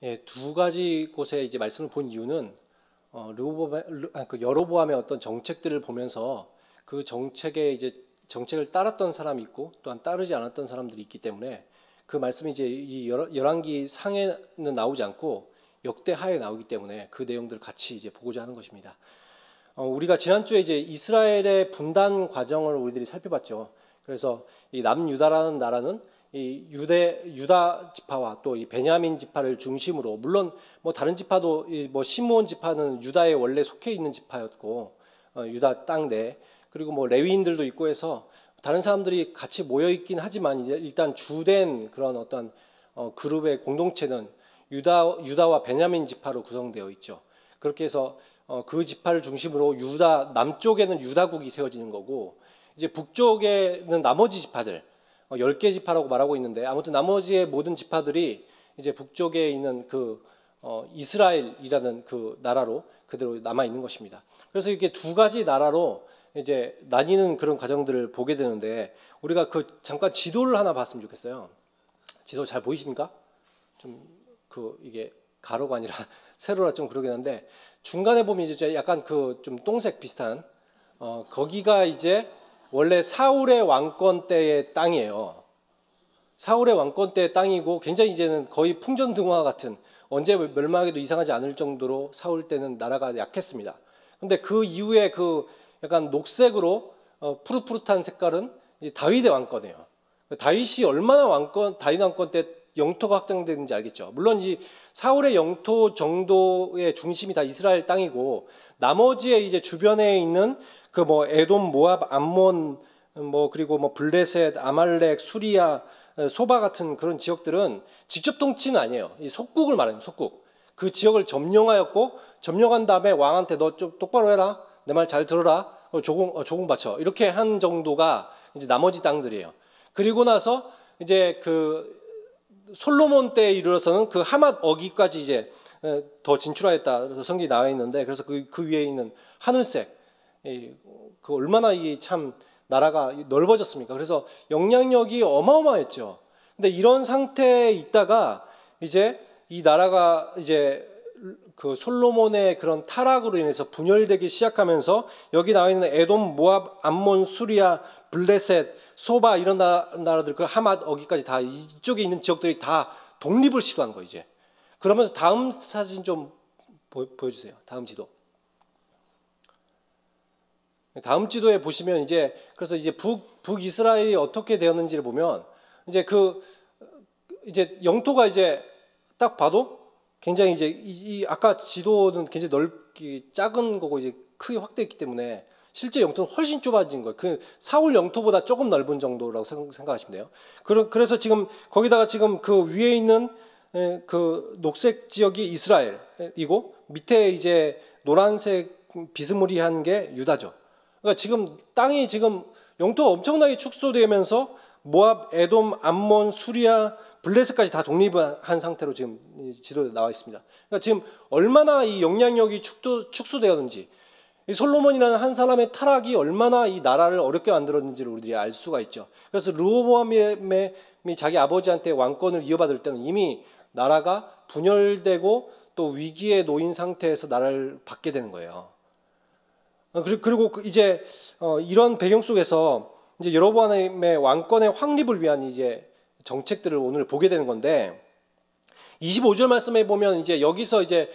예, 두 가지 곳에 이제 말씀을 본 이유는 여로보암의 어떤 정책들을 보면서 그 정책에 이제 정책을 따랐던 사람이 있고 또한 따르지 않았던 사람들이 있기 때문에 그 말씀이 이제 이 열왕기 상에는 나오지 않고 역대하에 나오기 때문에 그 내용들을 같이 이제 보고자 하는 것입니다. 우리가 지난주에 이제 이스라엘의 분단 과정을 우리들이 살펴봤죠. 그래서 이 남유다라는 나라는 이 유다 지파와 또 이 베냐민 지파를 중심으로, 물론 뭐 다른 지파도 뭐 시므온 지파는 유다에 원래 속해 있는 지파였고, 유다 땅 내, 그리고 뭐 레위인들도 있고 해서 다른 사람들이 같이 모여 있긴 하지만 이제 일단 주된 그런 어떤 그룹의 공동체는 유다와 베냐민 지파로 구성되어 있죠. 그렇게 해서 그 지파를 중심으로 유다 남쪽에는 유다국이 세워지는 거고, 이제 북쪽에는 나머지 지파들 10개 지파라고 말하고 있는데, 아무튼 나머지의 모든 지파들이 이제 북쪽에 있는 그 이스라엘이라는 그 나라로 그대로 남아 있는 것입니다. 그래서 이렇게 두 가지 나라로 이제 나뉘는 그런 과정들을 보게 되는데, 우리가 그 잠깐 지도를 하나 봤으면 좋겠어요. 지도 잘 보이십니까? 좀 이게 가로가 아니라 세로라 좀 그러긴 한데, 중간에 보면 이제 약간 그 좀 똥색 비슷한 거기가 이제 원래 사울의 왕권 때의 땅이에요. 사울의 왕권 때의 땅이고, 굉장히 이제는 거의 풍전등화 같은, 언제 멸망해도 이상하지 않을 정도로 사울 때는 나라가 약했습니다. 근데 그 이후에 그 약간 녹색으로 푸릇푸릇한 색깔은 다윗의 왕권이에요. 다윗이 얼마나 다윗 왕권 때 영토가 확장됐는지 알겠죠. 물론 이 사울의 영토 정도의 중심이 다 이스라엘 땅이고, 나머지의 이제 주변에 있는 그 뭐 에돔, 모압, 암몬, 뭐 그리고 뭐 블레셋, 아말렉, 수리아, 소바 같은 그런 지역들은 직접 통치는 아니에요. 이 속국을 말해요. 속국. 그 지역을 점령하였고, 점령한 다음에 왕한테 너 좀 똑바로 해라, 내 말 잘 들어라, 조공 바쳐, 이렇게 한 정도가 이제 나머지 땅들이에요. 그리고 나서 이제 그 솔로몬 때에 이르러서는 그 하맛 어기까지 이제 더 진출하였다 성경이 나와 있는데, 그래서 그 위에 있는 하늘색, 그 얼마나 이 참 나라가 넓어졌습니까? 그래서 영향력이 어마어마했죠. 근데 이런 상태에 있다가 이제 이 나라가 이제 그 솔로몬의 그런 타락으로 인해서 분열되기 시작하면서, 여기 나와 있는 에돔, 모압, 암몬, 수리아, 블레셋, 소바 이런 나라들, 그 하맛 어기까지 다 이쪽에 있는 지역들이 다 독립을 시도한 거 이제. 그러면서 다음 사진 좀 보여주세요. 다음 지도. 다음 지도에 보시면 이제 그래서 이제 북이스라엘이 어떻게 되었는지를 보면, 이제 이제 영토가 이제 딱 봐도 굉장히 이제 이 아까 지도는 굉장히 작은 거고 이제 크게 확대했기 때문에 실제 영토는 훨씬 좁아진 거예요. 그 사울 영토보다 조금 넓은 정도라고 생각하시면 돼요. 그래서 지금 거기다가 지금 그 위에 있는 그 녹색 지역이 이스라엘이고, 밑에 이제 노란색 비스무리한 게 유다죠. 그러니까 지금 땅이 지금 영토가 엄청나게 축소되면서 모압, 에돔, 암몬, 수리아, 블레셋까지 다 독립한 상태로 지금 지도에 나와 있습니다. 그러니까 지금 얼마나 이 영향력이 축소되었는지, 이 솔로몬이라는 한 사람의 타락이 얼마나 이 나라를 어렵게 만들었는지를 우리들이 알 수가 있죠. 그래서 르호보암이 자기 아버지한테 왕권을 이어받을 때는 이미 나라가 분열되고 또 위기에 놓인 상태에서 나라를 받게 되는 거예요. 그리고 이제 이런 배경 속에서 이제 여로보암의 왕권의 확립을 위한 이제 정책들을 오늘 보게 되는 건데, 25절 말씀에 보면 이제 여기서 이제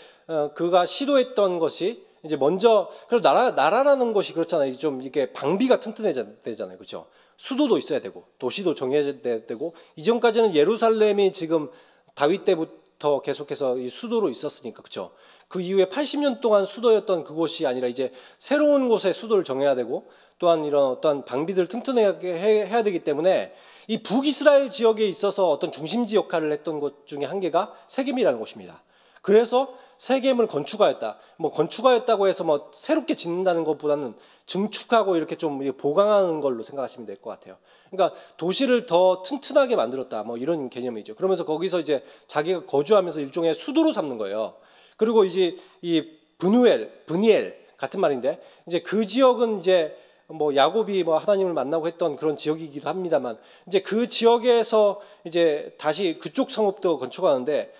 그가 시도했던 것이 이제 먼저, 그리고 나라라는 것이 그렇잖아요. 좀 이게 방비가 튼튼해야 되잖아요. 그렇죠? 수도도 있어야 되고 도시도 정해야 되고, 이전까지는 예루살렘이 지금 다윗 때부터 계속해서 이 수도로 있었으니까, 그렇죠? 그 이후에 80년 동안 수도였던 그곳이 아니라 이제 새로운 곳에 수도를 정해야 되고, 또한 이런 어떤 방비들을 튼튼하게 해야 되기 때문에 이 북이스라엘 지역에 있어서 어떤 중심지 역할을 했던 것 중에 한 개가 세겜이라는 곳입니다. 그래서 세겜을 건축하였다. 뭐 건축하였다고 해서 뭐 새롭게 짓는다는 것보다는 증축하고 이렇게 좀 보강하는 걸로 생각하시면 될 것 같아요. 그러니까 도시를 더 튼튼하게 만들었다, 뭐 이런 개념이죠. 그러면서 거기서 이제 자기가 거주하면서 일종의 수도로 삼는 거예요. 그리고 이제 이 브니엘 같은 말인데, 이제 그 지역은 이제 뭐 야곱이 뭐 하나님을 만나고 했던 그런 지역이기도 합니다만, 이제 그 지역에서 이제 다시 그쪽 성읍도 건축하는데,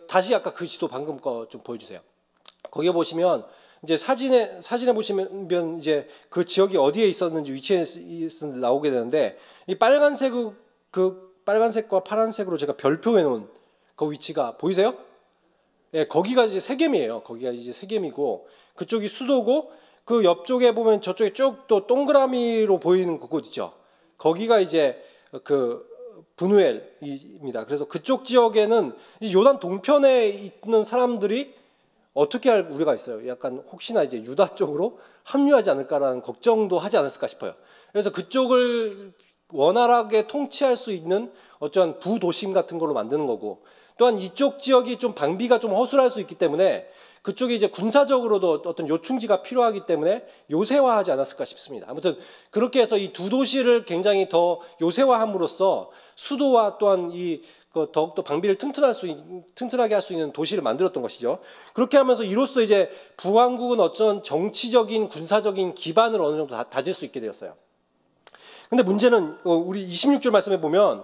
다시 아까 그 지도 방금 거 좀 보여주세요. 거기에 보시면 이제 사진에 보시면 이제 그 지역이 어디에 있었는지 위치에 있었는지 나오게 되는데, 이 빨간색과 파란색으로 제가 별표해 놓은 그 위치가 보이세요? 예, 거기가 이제 세겜이에요. 거기가 이제 세겜이고 그쪽이 수도고, 그 옆쪽에 보면 저쪽에 쭉 또 동그라미로 보이는 그곳 있죠. 거기가 이제 그 분우엘입니다. 그래서 그쪽 지역에는 요단 동편에 있는 사람들이 어떻게 할 우려가 있어요. 약간 혹시나 이제 유다 쪽으로 합류하지 않을까라는 걱정도 하지 않았을까 싶어요. 그래서 그쪽을 원활하게 통치할 수 있는 어쩌한 부도심 같은 걸로 만드는 거고, 또한 이쪽 지역이 좀 방비가 좀 허술할 수 있기 때문에 그쪽에 이제 군사적으로도 어떤 요충지가 필요하기 때문에 요새화하지 않았을까 싶습니다. 아무튼 그렇게 해서 이 두 도시를 굉장히 더 요새화함으로써 수도와 또한 더욱더 방비를 튼튼하게 할 수 있는 도시를 만들었던 것이죠. 그렇게 하면서 이로써 이제 북왕국은 어떤 정치적인 군사적인 기반을 어느 정도 다질 수 있게 되었어요. 근데 문제는 우리 26절 말씀에 보면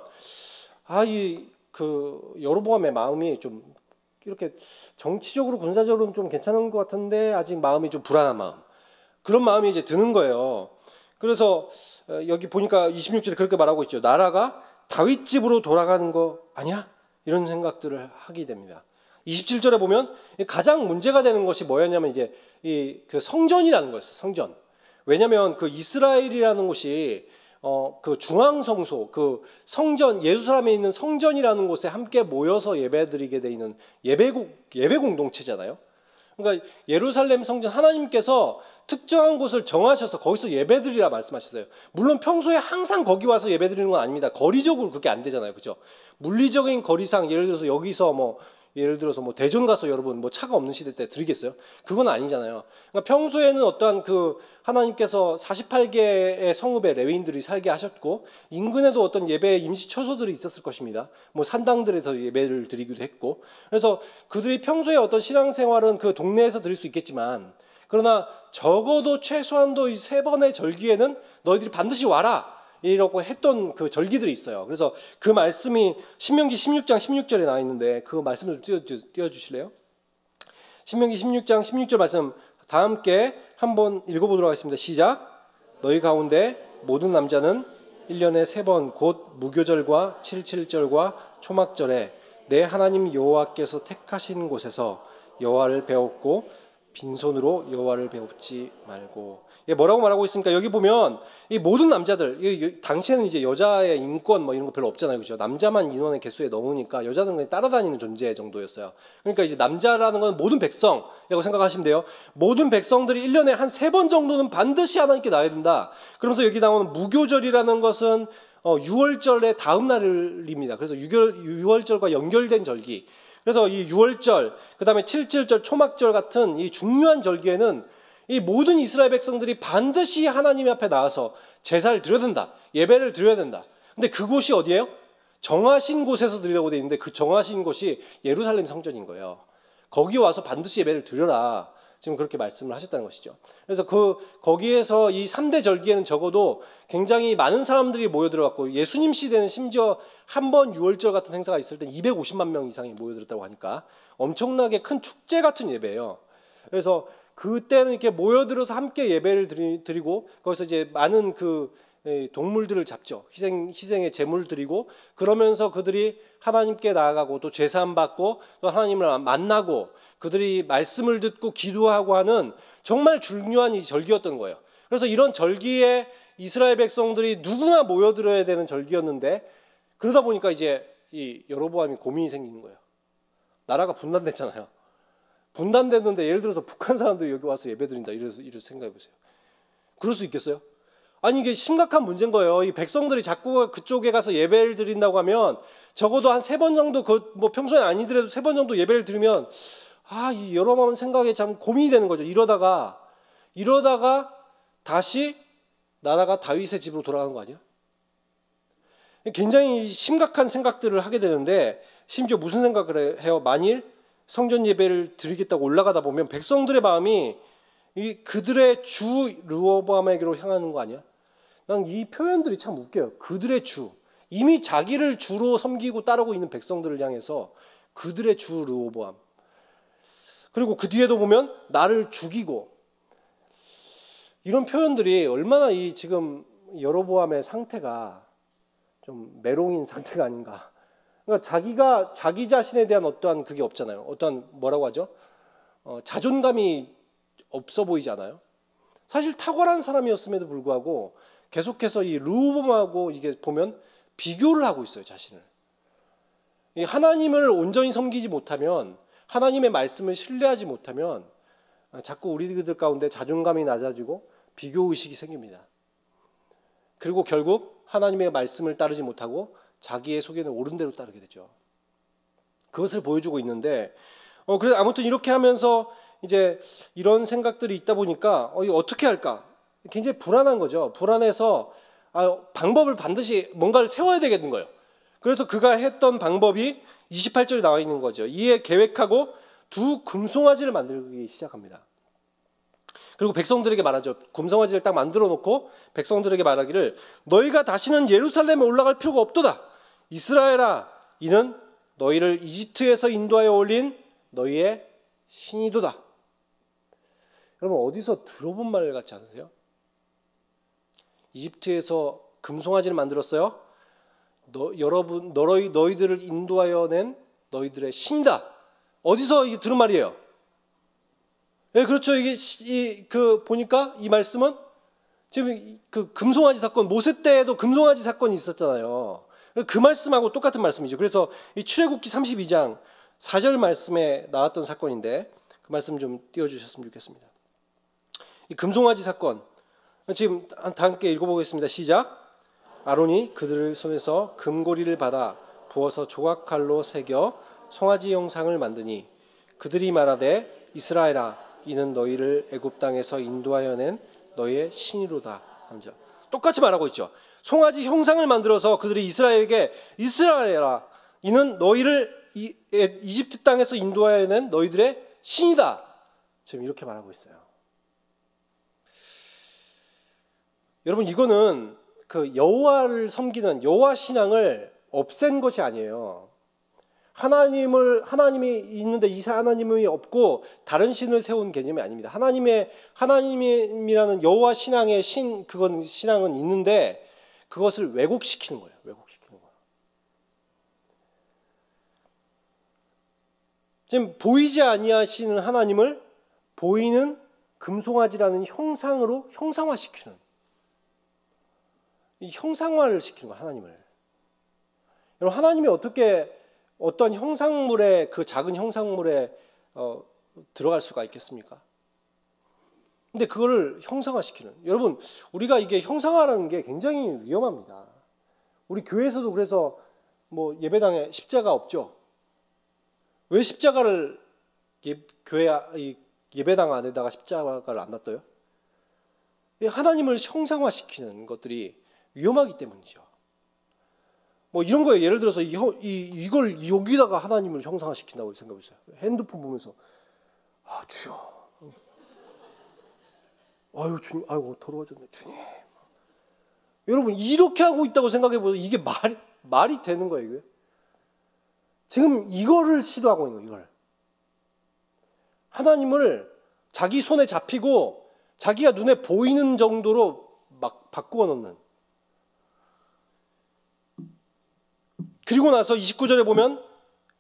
여로보암의 마음이 좀 이렇게 정치적으로 군사적으로는 좀 괜찮은 것 같은데 아직 마음이 좀 불안한 마음, 그런 마음이 이제 드는 거예요. 그래서 여기 보니까 26절에 그렇게 말하고 있죠. 나라가 다윗 집으로 돌아가는 거 아니야? 이런 생각들을 하게 됩니다. 27절에 보면 가장 문제가 되는 것이 뭐였냐면 이제 그 성전이라는 거였어요. 성전. 왜냐하면 그 이스라엘이라는 곳이 그 중앙성소, 그 성전, 예루살렘에 있는 성전이라는 곳에 함께 모여서 예배드리게 돼 있는 예배 공동체잖아요. 그러니까 예루살렘 성전, 하나님께서 특정한 곳을 정하셔서 거기서 예배드리라 말씀하셨어요. 물론 평소에 항상 거기 와서 예배드리는 건 아닙니다. 거리적으로 그게 안 되잖아요, 그죠? 물리적인 거리상 예를 들어서 여기서 예를 들어서 대전 가서 여러분 차가 없는 시대 때 드리겠어요? 그건 아니잖아요. 그러니까 평소에는 어떠한 하나님께서 48개의 성읍에 레위인들이 살게 하셨고, 인근에도 어떤 예배 임시 처소들이 있었을 것입니다. 산당들에서 예배를 드리기도 했고, 그래서 그들이 평소에 어떤 신앙생활은 그 동네에서 드릴 수 있겠지만, 그러나 적어도 최소한도 이 3번의 절기에는 너희들이 반드시 와라 이라고 했던 그 절기들이 있어요. 그래서 그 말씀이 신명기 16장 16절에 나와 있는데 그 말씀을 좀 띄워주실래요? 신명기 16장 16절 말씀 다 함께 한번 읽어보도록 하겠습니다. 시작. 너희 가운데 모든 남자는 1년에 3번 곧 무교절과 77절과 초막절에 내 하나님 여호와께서 택하신 곳에서 여호와를 배웠고 빈손으로 여호와를 배웁지 말고. 뭐라고 말하고 있습니까? 여기 보면 이 모든 남자들, 당시에는 이제 여자의 인권 이런 거 별로 없잖아요, 그죠? 남자만 인원의 개수에 넣으니까 여자들은 그냥 따라다니는 존재 정도였어요. 그러니까 이제 남자라는 건 모든 백성이라고 생각하시면 돼요. 모든 백성들이 1년에 한 3번 정도는 반드시 하나님께 나와야 된다. 그러면서 여기 나오는 무교절이라는 것은 6월절의 다음 날입니다. 그래서 6월절과 연결된 절기. 그래서 이 6월절, 그 다음에 77절, 초막절 같은 이 중요한 절기에는 이 모든 이스라엘 백성들이 반드시 하나님 앞에 나와서 제사를 드려야 된다. 예배를 드려야 된다. 근데 그곳이 어디예요? 정하신 곳에서 드리라고 되어 있는데 그 정하신 곳이 예루살렘 성전인 거예요. 거기 와서 반드시 예배를 드려라. 지금 그렇게 말씀을 하셨다는 것이죠. 그래서 거기에서 이 3대 절기에는 적어도 굉장히 많은 사람들이 모여들어갔고, 예수님 시대는 심지어 한 번 6월절 같은 행사가 있을 때 250만 명 이상이 모여들었다고 하니까 엄청나게 큰 축제 같은 예배예요. 그래서 그때는 이렇게 모여들어서 함께 예배를 드리고 거기서 이제 많은 동물들을 잡죠. 희생의 제물을 드리고, 그러면서 그들이 하나님께 나아가고 또 제사함 받고 또 하나님을 만나고 그들이 말씀을 듣고 기도하고 하는 정말 중요한 이 절기였던 거예요. 그래서 이런 절기에 이스라엘 백성들이 누구나 모여들어야 되는 절기였는데, 그러다 보니까 이제 이 여로보암이 고민이 생기는 거예요. 나라가 분단됐잖아요. 분단됐는데 예를 들어서 북한 사람들이 여기 와서 예배드린다 이래서 생각해 보세요. 그럴 수 있겠어요? 아니 이게 심각한 문제인 거예요. 이 백성들이 자꾸 그쪽에 가서 예배를 드린다고 하면 적어도 한 3번 정도 평소에 아니더라도 3번 정도 예배를 드리면 이 여러분 생각에 참 고민이 되는 거죠. 이러다가 다시 나라가 다윗의 집으로 돌아가는 거 아니야? 굉장히 심각한 생각들을 하게 되는데, 심지어 무슨 생각을 해요? 만일 성전 예배를 드리겠다고 올라가다 보면 백성들의 마음이 그들의 주 르호보암에게로 향하는 거 아니야? 난 이 표현들이 참 웃겨요. 그들의 주. 이미 자기를 주로 섬기고 따르고 있는 백성들을 향해서 그들의 주 르호보암. 그리고 그 뒤에도 보면 나를 죽이고, 이런 표현들이 얼마나 이 지금 여로보암의 상태가 좀 메롱인 상태가 아닌가. 그러니까 자기 자신에 대한 어떠한 그게 없잖아요. 어떠한 뭐라고 하죠? 자존감이 없어 보이지 않아요? 사실 탁월한 사람이었음에도 불구하고 계속해서 이 르호보암하고 이게 보면 비교를 하고 있어요, 자신을. 이 하나님을 온전히 섬기지 못하면, 하나님의 말씀을 신뢰하지 못하면 자꾸 우리들 가운데 자존감이 낮아지고 비교의식이 생깁니다. 그리고 결국 하나님의 말씀을 따르지 못하고 자기의 속에는 옳은 대로 따르게 되죠. 그것을 보여주고 있는데, 그래서 아무튼 이렇게 하면서 이제 이런 생각들이 있다 보니까 이거 어떻게 할까? 굉장히 불안한 거죠. 불안해서 방법을 반드시 뭔가를 세워야 되겠는 거예요. 그래서 그가 했던 방법이 28절에 나와 있는 거죠. 이에 계획하고 두 금송아지를 만들기 시작합니다. 그리고 백성들에게 말하죠. 금송아지를 딱 만들어 놓고 백성들에게 말하기를 너희가 다시는 예루살렘에 올라갈 필요가 없도다. 이스라엘아, 이는 너희를 이집트에서 인도하여 올린 너희의 신이도다. 여러분, 어디서 들어본 말 같지 않으세요? 이집트에서 금송아지를 만들었어요. 너희들을 인도하여 낸 너희들의 신이다. 어디서 이게 들은 말이에요? 네, 그렇죠. 이게 보니까 이 말씀은 지금 그 금송아지 사건, 모세 때에도 금송아지 사건이 있었잖아요. 그 말씀하고 똑같은 말씀이죠. 그래서 이 출애굽기 32장 4절 말씀에 나왔던 사건인데 그 말씀 좀 띄워주셨으면 좋겠습니다. 이 금송아지 사건, 지금 다 함께 읽어보겠습니다. 시작. 아론이 그들의 손에서 금고리를 받아 부어서 조각칼로 새겨 송아지 형상을 만드니 그들이 말하되 이스라엘아, 이는 너희를 애굽 땅에서 인도하여 낸 너희의 신이로다 하죠. 똑같이 말하고 있죠. 송아지 형상을 만들어서 그들이 이스라엘에게 이스라엘아, 이는 너희를 이집트 땅에서 인도하여 낸 너희들의 신이다. 지금 이렇게 말하고 있어요. 여러분, 이거는 그 여호와를 섬기는 여호와 신앙을 없앤 것이 아니에요. 하나님이 있는데 이 하나님이 없고 다른 신을 세운 개념이 아닙니다. 하나님이라는 여호와 신앙의 그건 신앙은 있는데 그것을 왜곡시키는 거예요. 왜곡시키는 거예요. 지금 보이지 아니하시는 하나님을 보이는 금송아지라는 형상으로 형상화시키는, 이 형상화를 시키는 거예요, 하나님을. 여러분, 하나님이 어떻게 어떤 형상물에, 그 작은 형상물에 들어갈 수가 있겠습니까? 근데 그거를 형상화시키는, 여러분, 우리가 이게 형상화라는 게 굉장히 위험합니다. 우리 교회에서도 그래서 뭐 예배당에 십자가 없죠. 왜 십자가를 예배당 안에다가 십자가를 안 놔둬요? 하나님을 형상화시키는 것들이 위험하기 때문이죠. 뭐 이런 거예요. 예를 들어서 이걸 여기다가 하나님을 형상화시킨다고 생각해보세요. 핸드폰 보면서 주여, 아유 주님, 아이고 더러워졌네 주님. 여러분, 이렇게 하고 있다고 생각해보세요. 이게 말이 되는 거예요, 이게? 지금 이거를 시도하고 있는 거예요. 이걸. 하나님을 자기 손에 잡히고 자기가 눈에 보이는 정도로 막 바꾸어 놓는. 그리고 나서 29절에 보면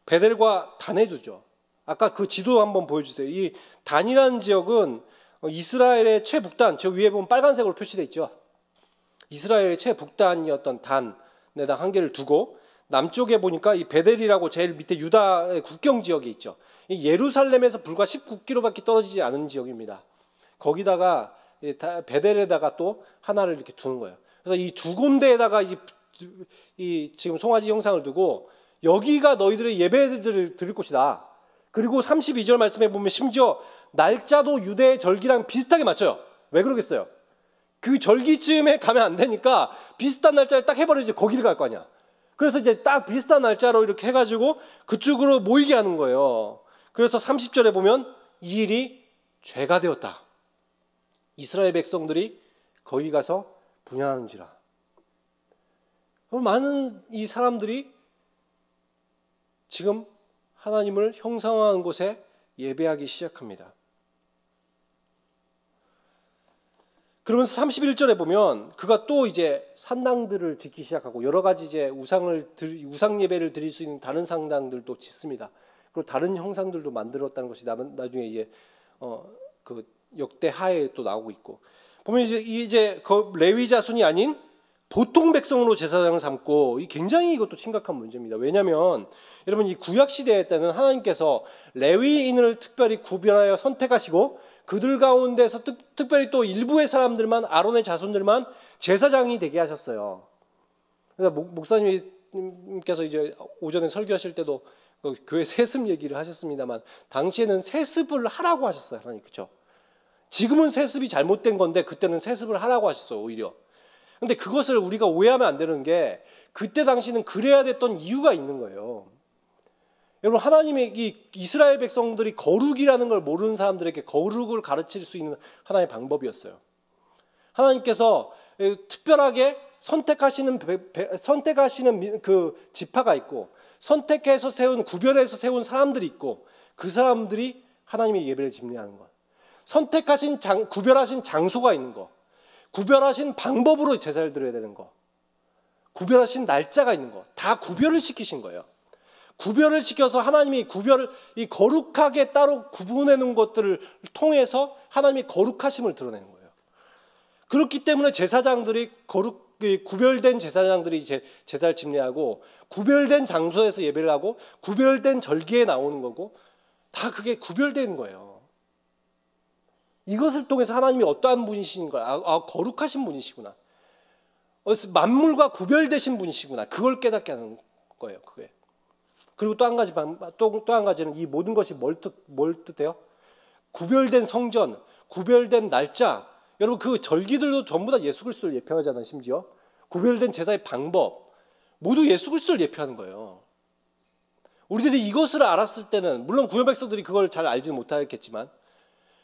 베델과 단에 두죠. 아까 그 지도 한번 보여주세요. 이 단이라는 지역은 이스라엘의 최북단, 저 위에 보면 빨간색으로 표시되어 있죠. 이스라엘의 최북단이었던 단에다 한 개를 두고 남쪽에 보니까 이 베델이라고 제일 밑에 유다의 국경 지역이 있죠. 이 예루살렘에서 불과 19km밖에 떨어지지 않은 지역입니다. 거기다가 베델에다가 또 하나를 이렇게 두는 거예요. 그래서 이 두 군데에다가 이 지금 송아지 형상을 두고 여기가 너희들의 예배를 드릴 곳이다. 그리고 32절 말씀에 보면 심지어 날짜도 유대의 절기랑 비슷하게 맞춰요. 왜 그러겠어요? 그 절기쯤에 가면 안 되니까 비슷한 날짜를 딱 해버리지 거기를 갈 거 아니야. 그래서 이제 딱 비슷한 날짜로 이렇게 해가지고 그쪽으로 모이게 하는 거예요. 그래서 30절에 보면 이 일이 죄가 되었다. 이스라엘 백성들이 거기 가서 분향하는지라. 많은 이 사람들이 지금 하나님을 형상화한 곳에 예배하기 시작합니다. 그러면서 31절에 보면 그가 또 이제 산당들을 짓기 시작하고 여러 가지 이제 우상 예배를 드릴 수 있는 다른 산당들도 짓습니다. 그리고 다른 형상들도 만들었다는 것이 나중에 이제 그 역대 하에 또 나오고 있고 보면 이제 그 레위 자손이 아닌 보통 백성으로 제사장을 삼고 이 굉장히 이것도 심각한 문제입니다. 왜냐하면 여러분 이 구약 시대 때는 하나님께서 레위인을 특별히 구별하여 선택하시고 그들 가운데서 특별히 또 일부의 사람들만 아론의 자손들만 제사장이 되게 하셨어요. 그래서 목사님께서 이제 오전에 설교하실 때도 그 교회 세습 얘기를 하셨습니다만 당시에는 세습을 하라고 하셨어요. 하나님 그렇죠? 지금은 세습이 잘못된 건데 그때는 세습을 하라고 하셨어요. 오히려. 근데 그것을 우리가 오해하면 안 되는 게 그때 당시는 그래야 됐던 이유가 있는 거예요. 여러분 하나님의 이 이스라엘 백성들이 거룩이라는 걸 모르는 사람들에게 거룩을 가르칠 수 있는 하나의 방법이었어요. 하나님께서 특별하게 선택하시는 그 지파가 있고 선택해서 구별해서 세운 사람들이 있고 그 사람들이 하나님의 예배를 집례하는 것. 선택하신 구별하신 장소가 있는 거. 구별하신 방법으로 제사를 드려야 되는 거. 구별하신 날짜가 있는 거. 다 구별을 시키신 거예요. 구별을 시켜서 하나님이 이 거룩하게 따로 구분해 놓은 것들을 통해서 하나님이 거룩하심을 드러내는 거예요. 그렇기 때문에 제사장들이 구별된 제사장들이 제사를 집례하고 구별된 장소에서 예배를 하고 구별된 절기에 나오는 거고 다 그게 구별된 거예요. 이것을 통해서 하나님이 어떠한 분이신 거야? 거룩하신 분이시구나. 만물과 구별되신 분이시구나. 그걸 깨닫게 하는 거예요. 그게. 그리고 또 한 가지는 이 모든 것이 뭘 뜻해요? 구별된 성전, 구별된 날짜. 여러분 그 절기들도 전부 다 예수 그리스도를 예표하잖아요. 심지어 구별된 제사의 방법 모두 예수 그리스도를 예표하는 거예요. 우리들이 이것을 알았을 때는 물론 구약 백성들이 그걸 잘 알지 못하겠지만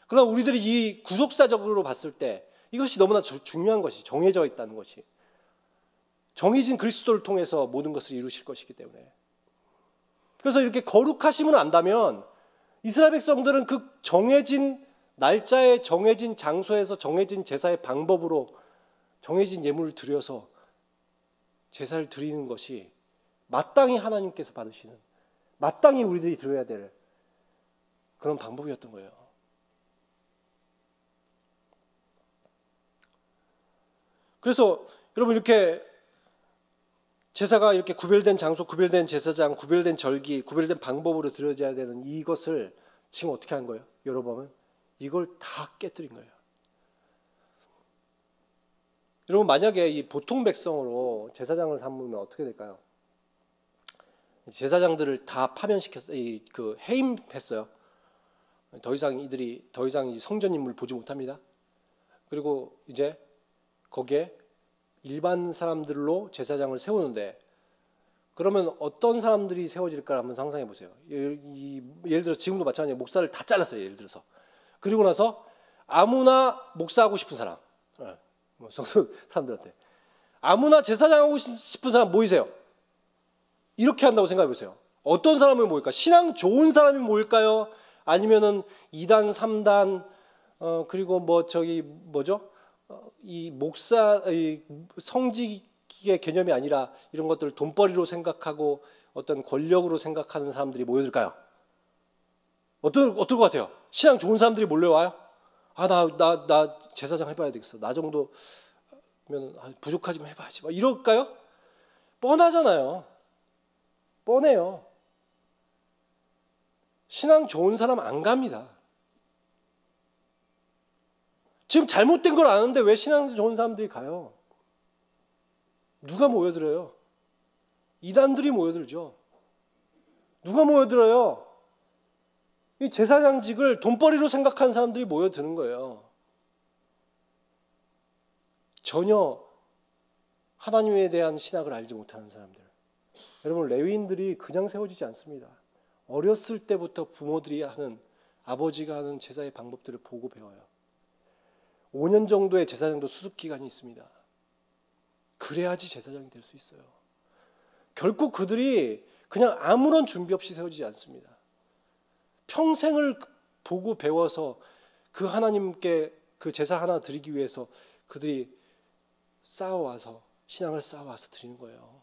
그러나 우리들이 이 구속사적으로 봤을 때 이것이 너무나 중요한 것이 정해져 있다는 것이 정해진 그리스도를 통해서 모든 것을 이루실 것이기 때문에 그래서 이렇게 거룩하심을 안다면 이스라엘 백성들은 그 정해진 날짜에 정해진 장소에서 정해진 제사의 방법으로 정해진 예물을 드려서 제사를 드리는 것이 마땅히 하나님께서 받으시는 마땅히 우리들이 드려야 될 그런 방법이었던 거예요. 그래서 여러분 이렇게 제사가 이렇게 구별된 장소, 구별된 제사장, 구별된 절기, 구별된 방법으로 드려져야 되는 이것을 지금 어떻게 한 거예요? 여러분 이걸 다 깨뜨린 거예요. 여러분 만약에 이 보통 백성으로 제사장을 삼으면 어떻게 될까요? 제사장들을 다 파면시켜서 해임했어요. 더 이상 이 성전 인물을 보지 못합니다. 그리고 이제 거기에 일반 사람들로 제사장을 세우는데 그러면 어떤 사람들이 세워질까 한번 상상해 보세요. 예를 들어 지금도 마찬가지예요. 목사를 다 잘랐어요. 예를 들어서. 그리고 나서 아무나 목사하고 싶은 사람, 성도 사람들한테 아무나 제사장 하고 싶은 사람 모이세요. 이렇게 한다고 생각해 보세요. 어떤 사람이 모일까? 신앙 좋은 사람이 모일까요? 아니면은 2단, 3단 그리고 이 목사 성직의 개념이 아니라 이런 것들을 돈벌이로 생각하고 어떤 권력으로 생각하는 사람들이 모여들까요? 어떨 것 같아요? 신앙 좋은 사람들이 몰려와요? 나 제사장 해봐야 되겠어. 나 정도면 부족하지만 해봐야지. 막 이럴까요? 뻔하잖아요. 뻔해요. 신앙 좋은 사람 안 갑니다. 지금 잘못된 걸 아는데 왜 신앙 좋은 사람들이 가요? 누가 모여들어요? 이단들이 모여들죠. 누가 모여들어요? 이 제사장직을 돈벌이로 생각하는 사람들이 모여드는 거예요. 전혀 하나님에 대한 신학을 알지 못하는 사람들. 여러분 레위인들이 그냥 세워지지 않습니다. 어렸을 때부터 부모들이 하는 아버지가 하는 제사의 방법들을 보고 배워요. 5년 정도의 제사장도 수습기간이 있습니다. 그래야지 제사장이 될 수 있어요. 결코 그들이 그냥 아무런 준비 없이 세워지지 않습니다. 평생을 보고 배워서 그 하나님께 그 제사 하나 드리기 위해서 그들이 쌓아와서 신앙을 쌓아와서 드리는 거예요.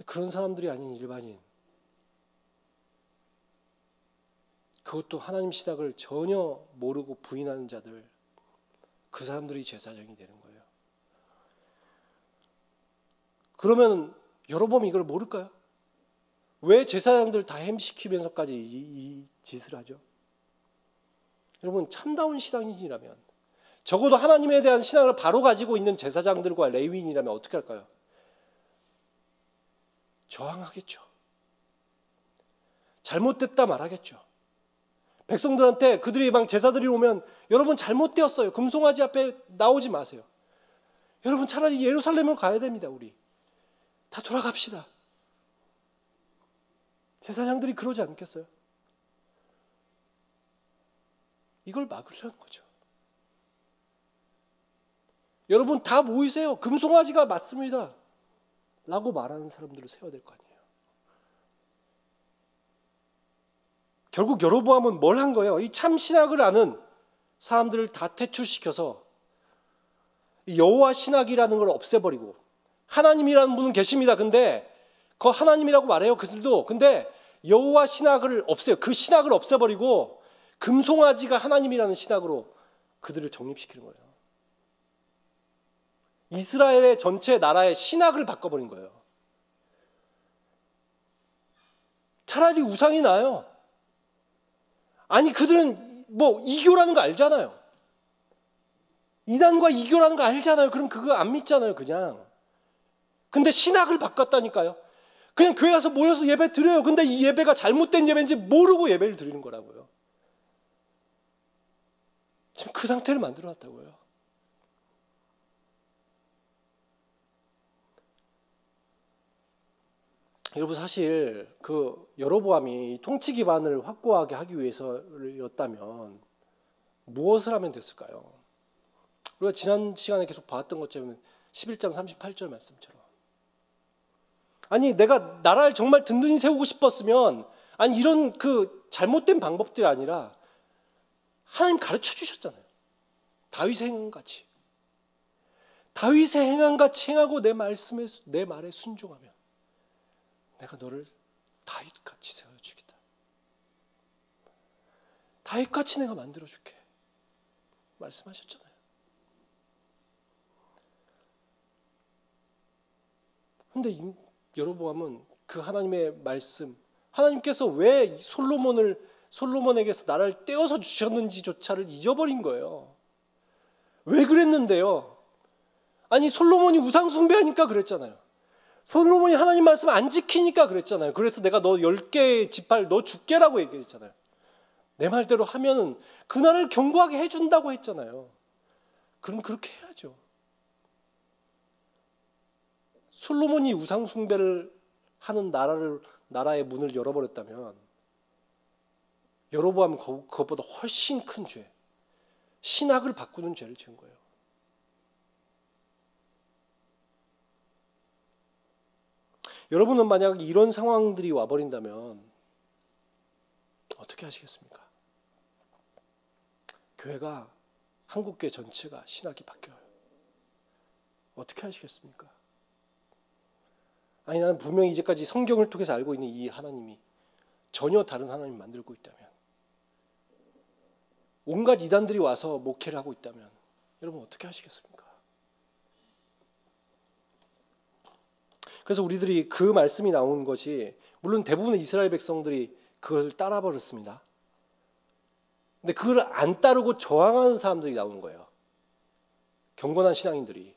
그런 사람들이 아닌 일반인, 그것도 하나님 신학을 전혀 모르고 부인하는 자들, 그 사람들이 제사장이 되는 거예요. 그러면 여로보암이 이걸 모를까요? 왜 제사장들 다 햄시키면서까지 이 짓을 하죠? 여러분, 참다운 신앙인이라면, 적어도 하나님에 대한 신앙을 바로 가지고 있는 제사장들과 레위인이라면 어떻게 할까요? 저항하겠죠. 잘못됐다 말하겠죠. 백성들한테 그들이 막 제사들이 오면 여러분 잘못되었어요. 금송아지 앞에 나오지 마세요. 여러분 차라리 예루살렘으로 가야 됩니다. 우리 다 돌아갑시다. 제사장들이 그러지 않겠어요? 이걸 막으려는 거죠. 여러분 다 모이세요. 금송아지가 맞습니다. 라고 말하는 사람들을 세워야 될 거 아니에요. 결국 여로보암은 뭘 한 거예요? 이 참 신학을 아는 사람들을 다 퇴출시켜서 여호와 신학이라는 걸 없애버리고, 하나님이라는 분은 계십니다. 근데 그 하나님이라고 말해요. 그들도. 근데 여호와 신학을 없애요. 그 신학을 없애버리고 금송아지가 하나님이라는 신학으로 그들을 정립시키는 거예요. 이스라엘의 전체 나라의 신학을 바꿔버린 거예요. 차라리 우상이 나아요. 아니 그들은 뭐 이교라는 거 알잖아요. 이단과 이교라는 거 알잖아요. 그럼 그거 안 믿잖아요. 그냥. 근데 신학을 바꿨다니까요. 그냥 교회 가서 모여서 예배 드려요. 근데 이 예배가 잘못된 예배인지 모르고 예배를 드리는 거라고요. 지금 그 상태를 만들어 놨다고요. 여러분 사실 그 여로보암이 통치 기반을 확고하게 하기 위해서였다면 무엇을 하면 됐을까요? 우리가 지난 시간에 계속 봤던 것처럼 11장 38절 말씀처럼, 아니 내가 나라를 정말 든든히 세우고 싶었으면, 아니 이런 그 잘못된 방법들이 아니라 하나님 가르쳐 주셨잖아요. 다윗의 행함같이, 다윗의 행함같이 행하고 내 말에 순종하면 내가 너를 다윗같이 세워주겠다. 다윗같이 내가 만들어줄게 말씀하셨잖아요. 그런데 여로보암은 그 하나님의 말씀, 하나님께서 왜 솔로몬에게서 나라를 떼어서 주셨는지조차를 잊어버린 거예요. 왜 그랬는데요? 아니 솔로몬이 우상 숭배하니까 그랬잖아요. 솔로몬이 하나님 말씀 안 지키니까 그랬잖아요. 그래서 내가 너 10개의 지파를 너 줄게라고 얘기했잖아요. 내 말대로 하면은 그 나라를 견고하게 해준다고 했잖아요. 그럼 그렇게 해야죠. 솔로몬이 우상 숭배를 하는 나라의 문을 열어버렸다면 여로보암은 그것보다 훨씬 큰 죄, 신학을 바꾸는 죄를 지은 거예요. 여러분은 만약 이런 상황들이 와버린다면 어떻게 하시겠습니까? 교회가, 한국교회 전체가 신학이 바뀌어요. 어떻게 하시겠습니까? 아니 나는 분명히 이제까지 성경을 통해서 알고 있는 이 하나님이 전혀 다른 하나님을 만들고 있다면, 온갖 이단들이 와서 목회를 하고 있다면 여러분 어떻게 하시겠습니까? 그래서 우리들이 그 말씀이 나온 것이, 물론 대부분의 이스라엘 백성들이 그걸 따라버렸습니다. 근데 그걸 안 따르고 저항하는 사람들이 나오는 거예요. 경건한 신앙인들이.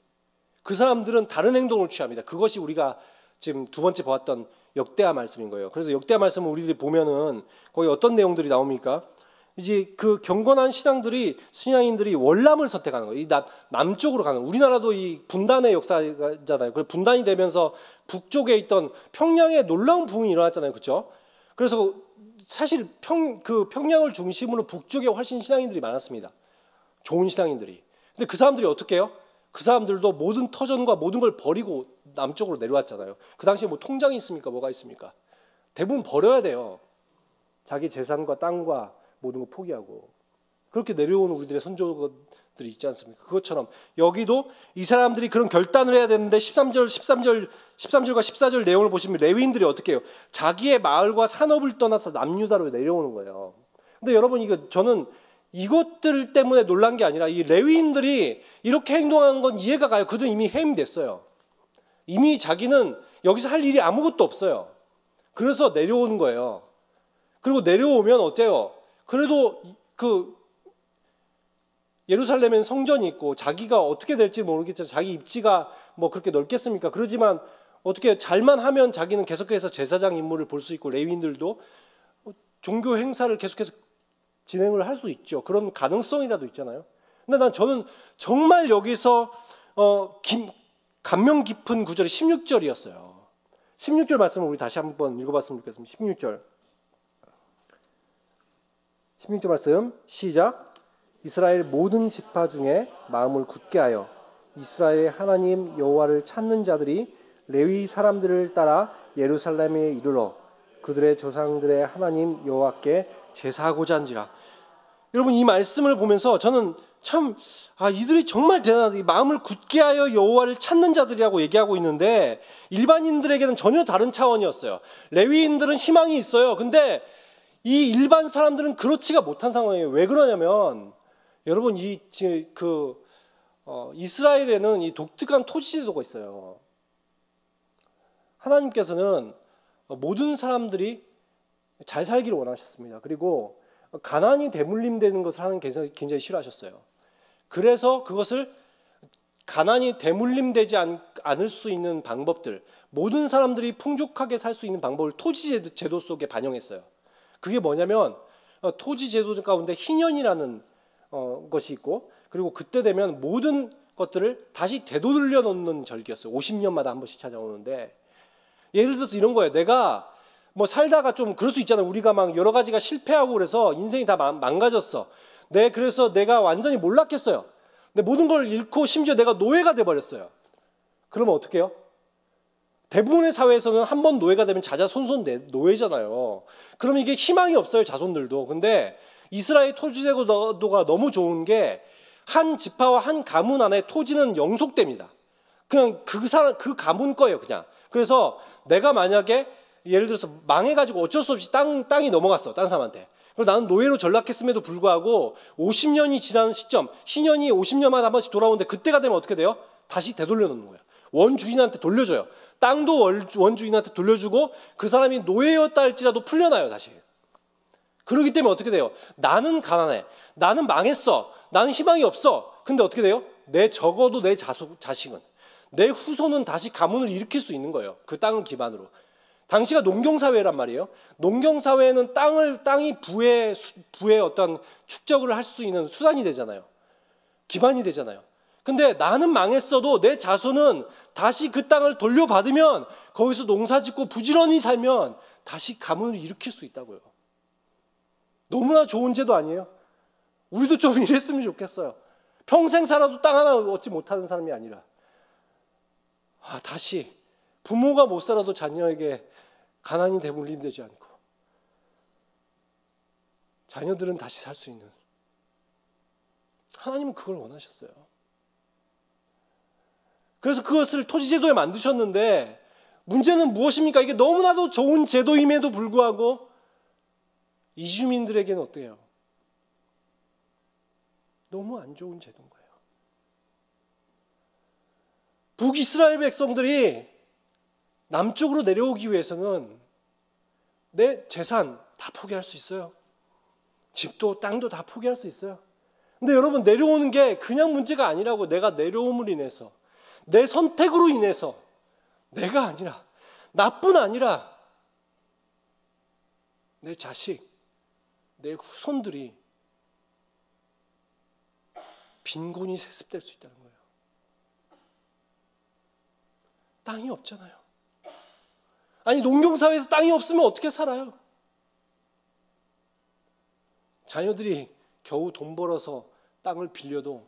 그 사람들은 다른 행동을 취합니다. 그것이 우리가 지금 두 번째 보았던 역대하 말씀인 거예요. 그래서 역대하 말씀을 우리들이 보면은 거기 어떤 내용들이 나옵니까? 이제 그 경건한 신앙인들이 월남을 선택하는 거예요. 이 남쪽으로 가는, 우리나라도 이 분단의 역사잖아요. 그 분단이 되면서 북쪽에 있던 평양에 놀라운 부흥이 일어났잖아요. 그렇죠? 그래서 사실 평양을 중심으로 북쪽에 훨씬 신앙인들이 많았습니다. 좋은 신앙인들이. 근데 그 사람들이 어떻게 해요? 그 사람들도 모든 터전과 모든 걸 버리고 남쪽으로 내려왔잖아요. 그 당시에 뭐 통장이 있습니까? 뭐가 있습니까? 대부분 버려야 돼요. 자기 재산과 땅과 모든 거 포기하고 그렇게 내려오는 우리들의 선조들이 있지 않습니까? 그것처럼 여기도 이 사람들이 그런 결단을 해야 되는데 13절과 14절 내용을 보시면 레위인들이 어떻게 해요? 자기의 마을과 산업을 떠나서 남유다로 내려오는 거예요. 근데 여러분 이거 저는 이것들 때문에 놀란 게 아니라 이 레위인들이 이렇게 행동하는 건 이해가 가요. 그들은 이미 해임됐어요. 이미 자기는 여기서 할 일이 아무것도 없어요. 그래서 내려오는 거예요. 그리고 내려오면 어때요? 그래도 그 예루살렘엔 성전이 있고 자기가 어떻게 될지 모르겠죠. 자기 입지가 뭐 그렇게 넓겠습니까? 그러지만 어떻게 잘만 하면 자기는 계속해서 제사장 임무를 볼 수 있고 레위인들도 종교 행사를 계속해서 진행을 할 수 있죠. 그런 가능성이라도 있잖아요. 근데 저는 정말 여기서 감명 깊은 구절이 16절이었어요. 16절 말씀을 우리 다시 한번 읽어봤으면 좋겠습니다. 16절 말씀 시작. 이스라엘 모든 지파 중에 마음을 굳게 하여 이스라엘의 하나님 여호와를 찾는 자들이 레위 사람들을 따라 예루살렘에 이르러 그들의 조상들의 하나님 여호와께 제사하고자 한지라. 여러분 이 말씀을 보면서 저는 참 이들이 정말 대단하다. 이 마음을 굳게 하여 여호와를 찾는 자들이라고 얘기하고 있는데 일반인들에게는 전혀 다른 차원이었어요. 레위인들은 희망이 있어요. 근데 이 일반 사람들은 그렇지가 못한 상황이에요. 왜 그러냐면 여러분 이스라엘에는 이 독특한 토지 제도가 있어요. 하나님께서는 모든 사람들이 잘 살기를 원하셨습니다. 그리고 가난이 대물림되는 것을 하나님 굉장히 싫어하셨어요. 그래서 그것을 가난이 대물림되지 않을 수 있는 방법들, 모든 사람들이 풍족하게 살 수 있는 방법을 토지 제도 속에 반영했어요. 그게 뭐냐면 토지 제도 가운데 희년이라는 것이 있고 그리고 그때 되면 모든 것들을 다시 되돌려 놓는 절기였어요. 50년마다 한 번씩 찾아오는데 예를 들어서 이런 거예요. 내가 뭐 살다가 좀 그럴 수 있잖아요. 우리가 막 여러 가지가 실패하고 그래서 인생이 다 망가졌어. 그래서 내가 완전히 몰락했어요. 근데 모든 걸 잃고 심지어 내가 노예가 돼버렸어요. 그러면 어떻게 해요? 대부분의 사회에서는 한 번 노예가 되면 자자손손 노예잖아요. 그럼 이게 희망이 없어요. 자손들도. 근데 이스라엘 토지 제도가 너무 좋은 게 한 지파와 한 가문 안에 토지는 영속됩니다. 그냥 그 가문 거예요. 그냥. 그래서 내가 만약에 예를 들어서 망해가지고 어쩔 수 없이 땅이 넘어갔어. 다른 사람한테. 그리고 나는 노예로 전락했음에도 불구하고 50년이 지난 시점, 희년이 50년마다 한 번씩 돌아오는데 그때가 되면 어떻게 돼요? 다시 되돌려 놓는 거예요. 원주인한테 돌려줘요. 땅도 원주인한테 돌려주고 그 사람이 노예였다 할지라도 풀려나요. 다시. 그렇기 때문에 어떻게 돼요? 나는 가난해. 나는 망했어. 나는 희망이 없어. 근데 어떻게 돼요? 적어도 내 자식은, 내 후손은 다시 가문을 일으킬 수 있는 거예요. 그 땅을 기반으로. 당시가 농경사회란 말이에요. 농경사회는 땅이 부의 어떤 축적을 할 수 있는 수단이 되잖아요. 기반이 되잖아요. 근데 나는 망했어도 내 자손은 다시 그 땅을 돌려받으면 거기서 농사짓고 부지런히 살면 다시 가문을 일으킬 수 있다고요. 너무나 좋은 제도 아니에요? 우리도 좀 이랬으면 좋겠어요. 평생 살아도 땅 하나 얻지 못하는 사람이 아니라 다시 부모가 못 살아도 자녀에게 가난이 대물림되지 않고 자녀들은 다시 살 수 있는, 하나님은 그걸 원하셨어요. 그래서 그것을 토지제도에 만드셨는데 문제는 무엇입니까? 이게 너무나도 좋은 제도임에도 불구하고 이주민들에게는 어때요? 너무 안 좋은 제도인 거예요. 북이스라엘 백성들이 남쪽으로 내려오기 위해서는 내 재산 다 포기할 수 있어요. 집도 땅도 다 포기할 수 있어요. 근데 여러분 내려오는 게 그냥 문제가 아니라고. 내가 내려옴으로 인해서, 내 선택으로 인해서, 내가 아니라, 나뿐 아니라 내 자식, 내 후손들이 빈곤이 세습될 수 있다는 거예요. 땅이 없잖아요. 아니 농경사회에서 땅이 없으면 어떻게 살아요? 자녀들이 겨우 돈 벌어서 땅을 빌려도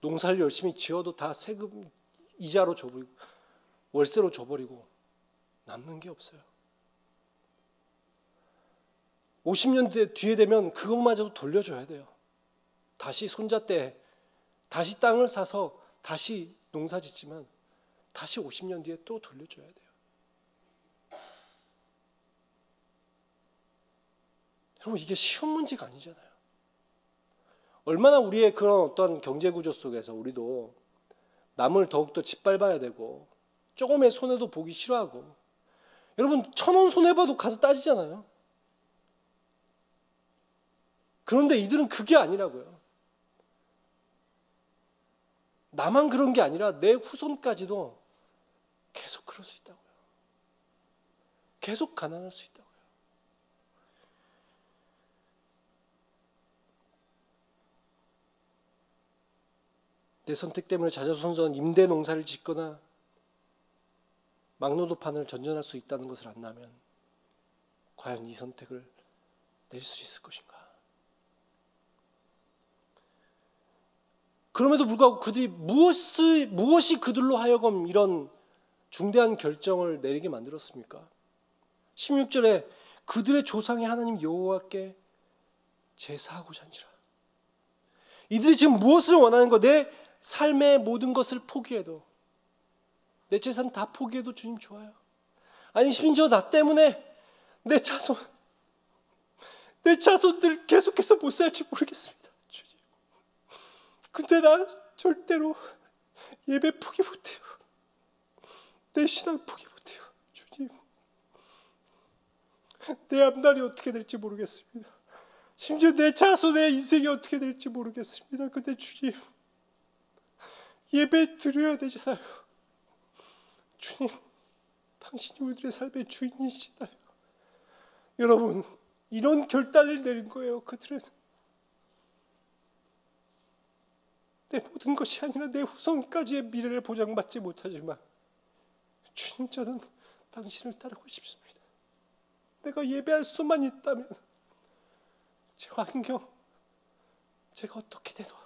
농사를 열심히 지어도 다 세금 이자로 줘버리고 월세로 줘버리고 남는 게 없어요. 50년 뒤에 되면 그것마저도 돌려줘야 돼요. 다시 손자 때 다시 땅을 사서 다시 농사 짓지만 다시 50년 뒤에 또 돌려줘야 돼요. 여러분, 이게 쉬운 문제가 아니잖아요. 얼마나 우리의 그런 어떤 경제 구조 속에서 우리도 남을 더욱더 짓밟아야 되고 조금의 손해도 보기 싫어하고, 여러분 1,000원 손해봐도 가서 따지잖아요. 그런데 이들은 그게 아니라고요. 나만 그런 게 아니라 내 후손까지도 계속 그럴 수 있다고요. 계속 가난할 수 있다고요. 내 선택 때문에 자자손손 임대 농사를 짓거나 막노동판을 전전할 수 있다는 것을 안다면 과연 이 선택을 낼 수 있을 것인가? 그럼에도 불구하고 그들이 무엇이 그들로 하여금 이런 중대한 결정을 내리게 만들었습니까? 16절에 그들의 조상의 하나님 여호와께 제사하고자 한지라. 이들이 지금 무엇을 원하는 거? 내 삶의 모든 것을 포기해도, 내 재산 다 포기해도 주님 좋아요. 아니 심지어 나 때문에 내 자손들 계속해서 못 살지 모르겠습니다, 주님. 근데 나 절대로 예배 포기 못해요. 내 신앙 포기 못해요, 주님. 내 앞날이 어떻게 될지 모르겠습니다. 심지어 내 자손의 인생이 어떻게 될지 모르겠습니다. 근데 주님, 예배 드려야 되잖아요. 주님, 당신이 우리들의 삶의 주인이시잖아요. 여러분, 이런 결단을 내린 거예요. 그들은 내 모든 것이 아니라 내 후손까지의 미래를 보장받지 못하지만 주님, 저는 당신을 따르고 싶습니다. 내가 예배할 수만 있다면 제 환경, 제가 어떻게 돼도,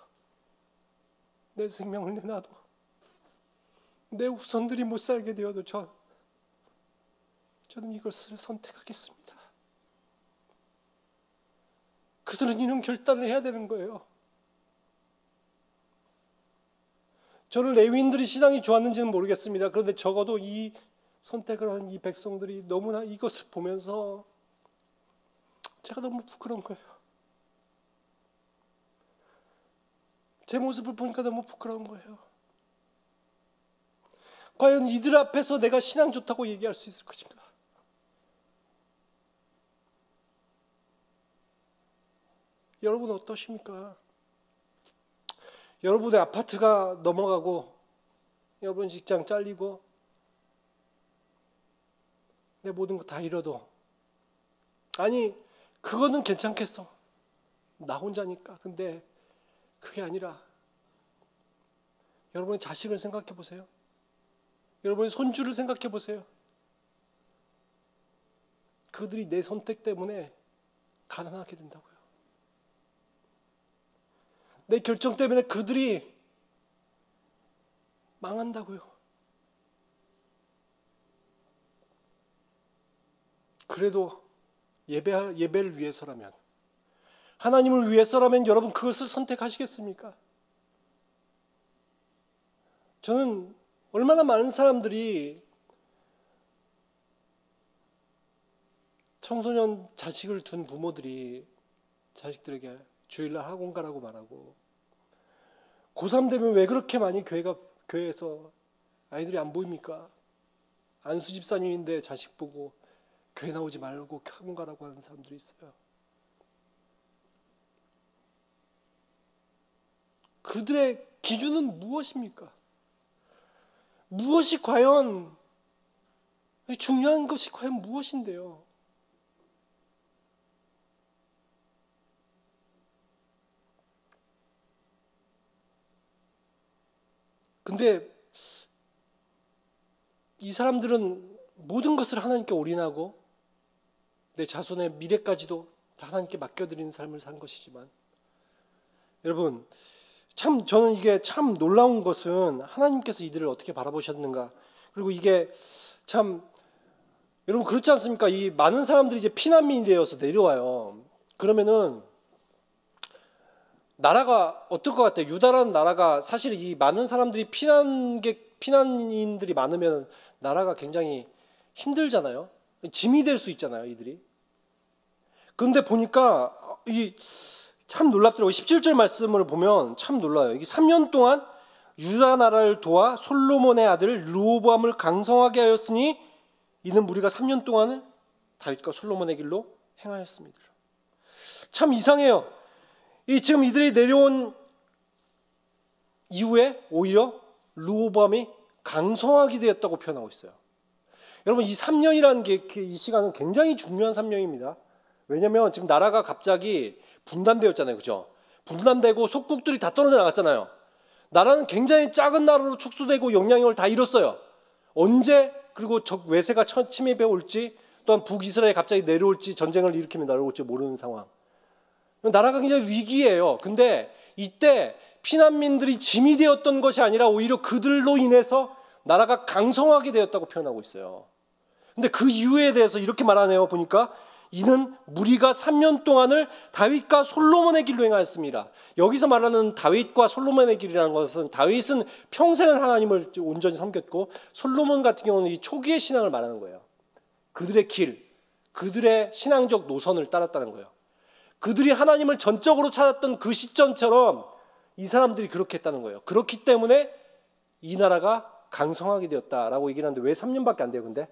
내 생명을 내놔도, 내 후손들이 못 살게 되어도 저는 이것을 선택하겠습니다. 그들은 이런 결단을 해야 되는 거예요. 저는 레위인들의 신앙이 좋았는지는 모르겠습니다. 그런데 적어도 이 선택을 한 이 백성들이 너무나 이것을 보면서 제가 너무 부끄러운 거예요. 제 모습을 보니까 너무 부끄러운 거예요. 과연 이들 앞에서 내가 신앙 좋다고 얘기할 수 있을 것인가? 여러분 어떠십니까? 여러분의 아파트가 넘어가고, 여러분 직장 잘리고, 내 모든 거 다 잃어도, 아니 그거는 괜찮겠어, 나 혼자니까. 근데 그게 아니라 여러분의 자식을 생각해 보세요. 여러분의 손주를 생각해 보세요. 그들이 내 선택 때문에 가난하게 된다고요. 내 결정 때문에 그들이 망한다고요. 그래도 예배를 위해서라면, 하나님을 위해서라면 여러분 그것을 선택하시겠습니까? 저는 얼마나 많은 사람들이 청소년 자식을 둔 부모들이 자식들에게 주일날 학원 가라고 말하고, 고3 되면 왜 그렇게 많이 교회에서 아이들이 안 보입니까? 안수 집사님인데 자식 보고 교회 나오지 말고 학원 가라고 하는 사람들이 있어요. 그들의 기준은 무엇입니까? 무엇이 과연 중요한 것이 과연 무엇인데요? 근데 이 사람들은 모든 것을 하나님께 올인하고 내 자손의 미래까지도 다 하나님께 맡겨드리는 삶을 산 것이지만, 여러분 참 저는 이게 참 놀라운 것은 하나님께서 이들을 어떻게 바라보셨는가, 그리고 이게 참 여러분 그렇지 않습니까? 이 많은 사람들이 이제 피난민이 되어서 내려와요. 그러면은 나라가 어떨 것 같아요? 유다라는 나라가 사실 이 많은 사람들이 피난인들이 많으면 나라가 굉장히 힘들잖아요. 짐이 될 수 있잖아요, 이들이. 그런데 보니까 이 참 놀랍더라고요. 17절 말씀을 보면 참 놀라요. 이게 3년 동안 유다 나라를 도와 솔로몬의 아들 르호보암을 강성하게 하였으니 이는 무리가 3년 동안은 다윗과 솔로몬의 길로 행하였습니다. 참 이상해요. 이 지금 이들이 내려온 이후에 오히려 르호보암이 강성하게 되었다고 표현하고 있어요. 여러분 이 3년이라는 게 이 시간은 굉장히 중요한 3년입니다. 왜냐하면 지금 나라가 갑자기 분단되었잖아요. 그죠? 분단되고 속국들이 다 떨어져 나갔잖아요. 나라는 굉장히 작은 나라로 축소되고 영향력을 다 잃었어요. 언제 그리고 적 외세가 침입해 올지 또한 북이스라엘이 갑자기 내려올지 전쟁을 일으키면 내려올지 모르는 상황. 나라가 굉장히 위기예요. 근데 이때 피난민들이 짐이 되었던 것이 아니라 오히려 그들로 인해서 나라가 강성하게 되었다고 표현하고 있어요. 근데 그 이유에 대해서 이렇게 말하네요. 보니까 이는 무리가 3년 동안을 다윗과 솔로몬의 길로 행하였습니다. 여기서 말하는 다윗과 솔로몬의 길이라는 것은 다윗은 평생을 하나님을 온전히 섬겼고 솔로몬 같은 경우는 이 초기의 신앙을 말하는 거예요. 그들의 길, 그들의 신앙적 노선을 따랐다는 거예요. 그들이 하나님을 전적으로 찾았던 그 시점처럼 이 사람들이 그렇게 했다는 거예요. 그렇기 때문에 이 나라가 강성하게 되었다라고 얘기를 하는데 왜 3년밖에 안 돼요? 근데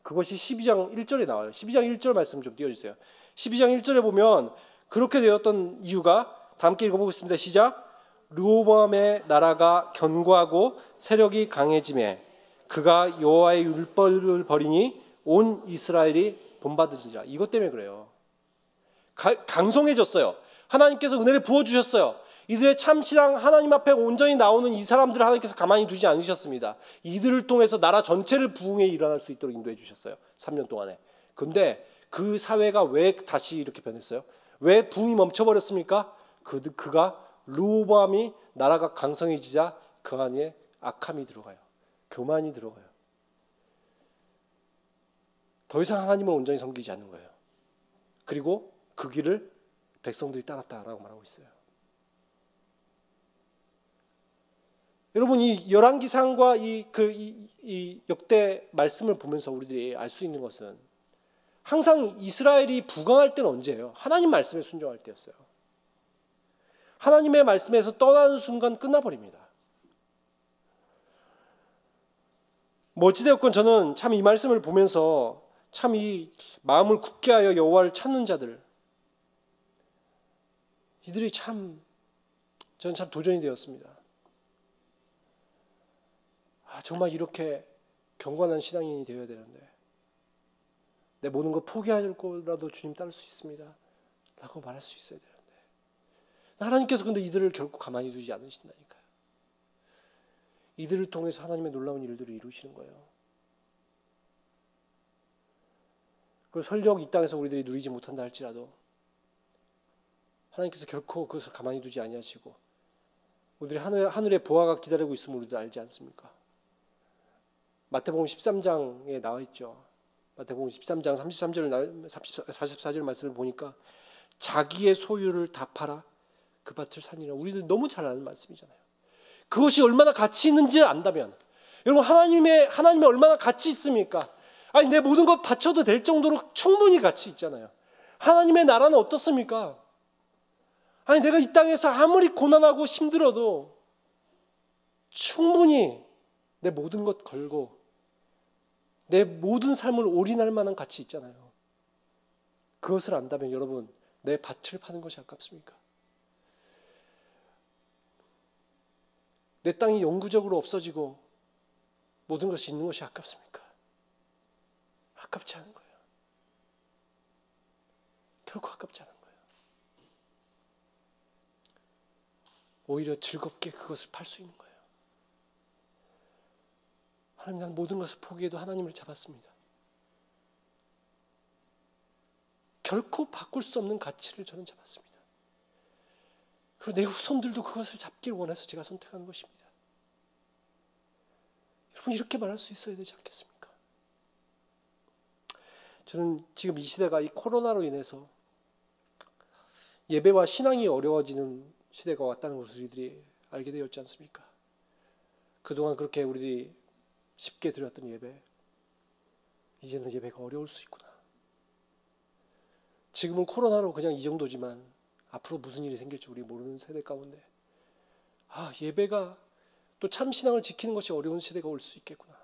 그것이 12장 1절에 나와요. 12장 1절 말씀 좀 띄워주세요. 12장 1절에 보면 그렇게 되었던 이유가 다 함께 읽어보겠습니다. 시작. 르호보암의 나라가 견고하고 세력이 강해지매 그가 여호와의 율법을 버리니 온 이스라엘이 본받으시니라. 이것 때문에 그래요. 강성해졌어요. 하나님께서 은혜를 부어주셨어요. 이들의 참신앙 하나님 앞에 온전히 나오는 이 사람들을 하나님께서 가만히 두지 않으셨습니다. 이들을 통해서 나라 전체를 부흥에 일어날 수 있도록 인도해 주셨어요. 3년 동안에. 그런데 그 사회가 왜 다시 이렇게 변했어요? 왜 부흥이 멈춰버렸습니까? 그가 르호보암이 나라가 강성해지자 그 안에 악함이 들어가요. 교만이 들어가요. 더 이상 하나님을 온전히 섬기지 않는 거예요. 그리고 그 길을 백성들이 따랐다라고 말하고 있어요. 여러분 이 열왕기상과 이 역대 말씀을 보면서 우리들이 알 수 있는 것은 항상 이스라엘이 부강할 때는 언제예요? 하나님 말씀에 순종할 때였어요. 하나님의 말씀에서 떠나는 순간 끝나버립니다. 뭐 어찌되었건 저는 참 이 말씀을 보면서 참 이 마음을 굳게 하여 여호와를 찾는 자들 이들이 저는 참 도전이 되었습니다. 정말 이렇게 경건한 신앙인이 되어야 되는데 내 모든 거 포기할 거라도 주님 따를 수 있습니다 라고 말할 수 있어야 되는데 하나님께서 근데 이들을 결코 가만히 두지 않으신다니까요. 이들을 통해서 하나님의 놀라운 일들을 이루시는 거예요. 그 설령 이 땅에서 우리들이 누리지 못한다 할지라도 하나님께서 결코 그것을 가만히 두지 아니하시고 우리들이 하늘의 보화가 기다리고 있음을 우리도 알지 않습니까? 마태복음 13장에 나와 있죠. 마태복음 13장 33절 44절 말씀을 보니까 자기의 소유를 다 팔아 그 밭을 사니라. 우리들 너무 잘 아는 말씀이잖아요. 그것이 얼마나 가치 있는지 안다면 여러분 하나님의 얼마나 가치 있습니까? 아니 내 모든 것 바쳐도 될 정도로 충분히 가치 있잖아요. 하나님의 나라는 어떻습니까? 아니 내가 이 땅에서 아무리 고난하고 힘들어도 충분히 내 모든 것 걸고 내 모든 삶을 올인할 만한 가치 있잖아요. 그것을 안다면 여러분 내 밭을 파는 것이 아깝습니까? 내 땅이 영구적으로 없어지고 모든 것이 있는 것이 아깝습니까? 아깝지 않은 거예요. 결코 아깝지 않은 거예요. 오히려 즐겁게 그것을 팔 수 있는 거예요. 하나님 난 모든 것을 포기해도 하나님을 잡았습니다. 결코 바꿀 수 없는 가치를 저는 잡았습니다. 그리고 내 후손들도 그것을 잡길 원해서 제가 선택한 것입니다. 여러분 이렇게 말할 수 있어야 되지 않겠습니까? 저는 지금 이 시대가 이 코로나로 인해서 예배와 신앙이 어려워지는 시대가 왔다는 것을 우리들이 알게 되었지 않습니까? 그동안 그렇게 우리들이 쉽게 드렸던 예배, 이제는 예배가 어려울 수 있구나. 지금은 코로나로 그냥 이 정도지만 앞으로 무슨 일이 생길지 우리 모르는 세대 가운데 예배가 또 참 신앙을 지키는 것이 어려운 시대가 올 수 있겠구나.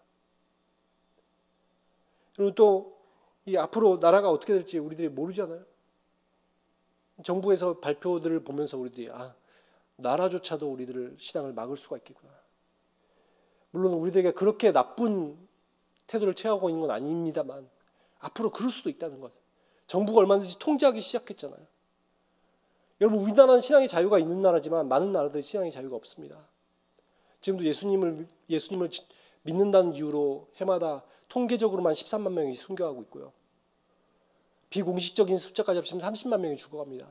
그리고 또 이 앞으로 나라가 어떻게 될지 우리들이 모르잖아요. 정부에서 발표들을 보면서 우리들이 나라조차도 우리들을 신앙을 막을 수가 있겠구나. 물론 우리들에게 그렇게 나쁜 태도를 취하고 있는 건 아닙니다만 앞으로 그럴 수도 있다는 것. 정부가 얼마든지 통제하기 시작했잖아요. 여러분, 우리나라는 신앙의 자유가 있는 나라지만 많은 나라들이 신앙의 자유가 없습니다. 지금도 예수님을 믿는다는 이유로 해마다 통계적으로만 13만 명이 순교하고 있고요. 비공식적인 숫자까지 합치면 30만 명이 죽어갑니다.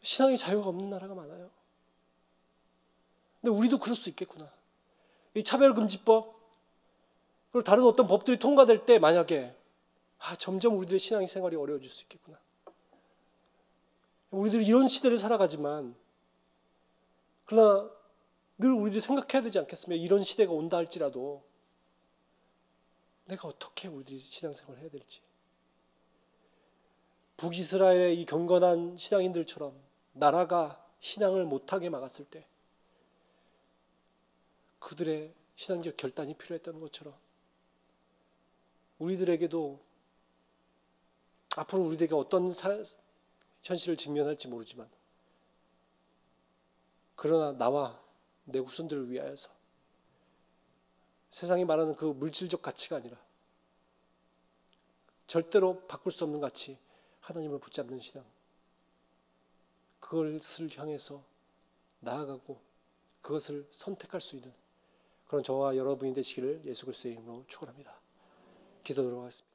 신앙의 자유가 없는 나라가 많아요. 근데 우리도 그럴 수 있겠구나. 이 차별금지법 그리고 다른 어떤 법들이 통과될 때 만약에 점점 우리들의 신앙 생활이 어려워질 수 있겠구나. 우리들이 이런 시대를 살아가지만 그러나 늘 우리들이 생각해야 되지 않겠습니까? 이런 시대가 온다 할지라도 내가 어떻게 우리들이 신앙생활을 해야 될지. 북이스라엘의 이 경건한 신앙인들처럼 나라가 신앙을 못하게 막았을 때 그들의 신앙적 결단이 필요했던 것처럼 우리들에게도 앞으로 우리들에게 어떤 현실을 직면할지 모르지만 그러나 나와 내 후손들을 위하여서 세상이 말하는 그 물질적 가치가 아니라 절대로 바꿀 수 없는 가치, 하나님을 붙잡는 신앙, 그것을 향해서 나아가고 그것을 선택할 수 있는 그런 저와 여러분이 되시기를 예수 그리스도의 이름으로 축원합니다. 기도드리도록 하겠습니다.